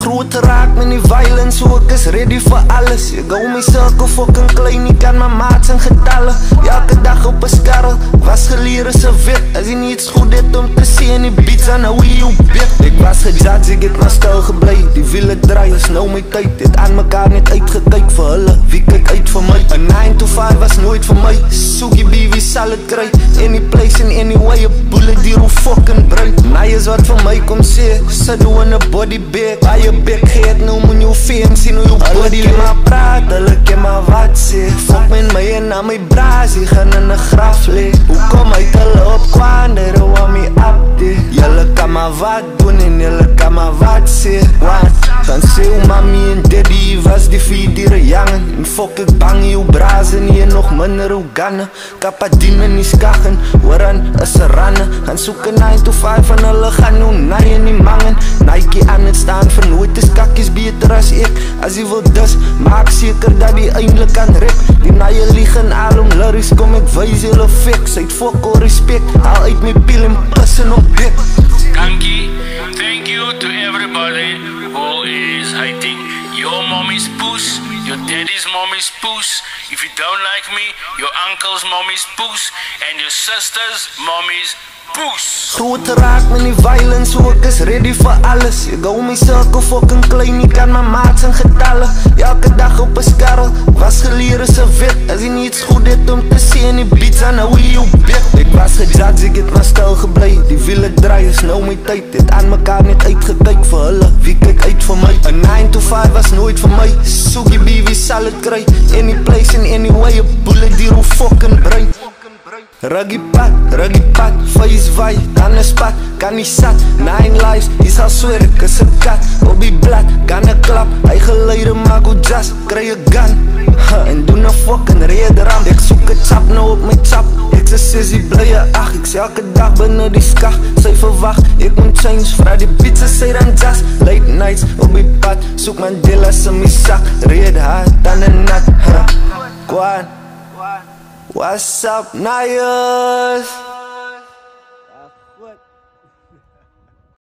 Groot raak met die violence, so ek is ready vir alles. Ek hou my cirkel fucking klein, nie kan my maats in getalle. Elke dag op 'n skarrel, was geleer is 'n wet. As jy nie iets goed het om te sê in die beats, dan hou jy jou bek. Ek was gejudge, ek het maar stil geblei. Die wiele draai, is nou my tyd. Het aan mekaar net uitgekyk vir hulle, wie kyk uit vir my? 'n 9 to 5 was nooit vir my. Soekie B, wie sal het kry? Any place and anyway, 'n bullet die hoe fucking bruid. Nee is wat vir my kom sê, sit hoe in 'n body bag. By je bek geet, nou moet jou fame sien hoe jou body ken maar praat, hulle ken maar wat sê. Fuck met my en na my braas, die gaan in 'n graf lee. Hoe kom uit hulle op kwander, hoe aan my update? Julle kan maar wat doen en julle kan maar wat sê. Wat? Gaan sê hoe mami en daddy was die 4 dieren jangen. En fuck ek bang jou braas en hier nog minder hoe ganne. Kapadine nie skachen, hooran is er ranne. Gaan soek 'n 9 to 5 en hulle gaan nou naai en die mangen. Nike aan het staan vir nooit is kakkies beter as ek. As jy wil dus, maak seker dat die eindelijk kan rek. Die naie liegen al om lyrics, kom ek wys julle fik. Sy het fuck all respect, haal uit my piel en pissen op dik. Kankie, thank you to everybody who is hating your mommy's poes, your daddy's mommy's poes. If you don't like me, your uncle's mommy's poes and your sister's mommy's poes. Groot raak met die violence, so ek is ready vir alles. Ek hou my cirkel fucking klein, nie kan my maats in getalle. Elke dag op 'n skarrel, was geleer is 'n wet. As jy nie iets goed het om te sê in die beats, dan hou jy jou bek. Ek was gejudge, ek het maar stil geblei. Die wiele draai, is nou my tyd. Het aan mekaar net uitgekyk vir hulle, wie kyk uit vir my? 'n 9 to 5 was nooit vir my. Soekie B, wie sal het kry? Any place and anyway, 'n bullet die hoe fucking bruid. Ruggie pad, face vai, dan is pad, kan nie sat. 9 lives, die sal sweer ek is 'n kat. Op die blad, kan 'n klap, hy geleide maak hoe just, kry 'n gun. En doen 'n fucking rederam, ek soek 'n chap nou op my chap. Ek sê sissie blye ag, ek sê elke dag binne die skag. Sy verwag, ek moet change, vra die bitch sy dan just. Late nights, op die pad, soek Mandela's in my sak. Red hard, dan 'n nat, Kwan. What's up, Nayas?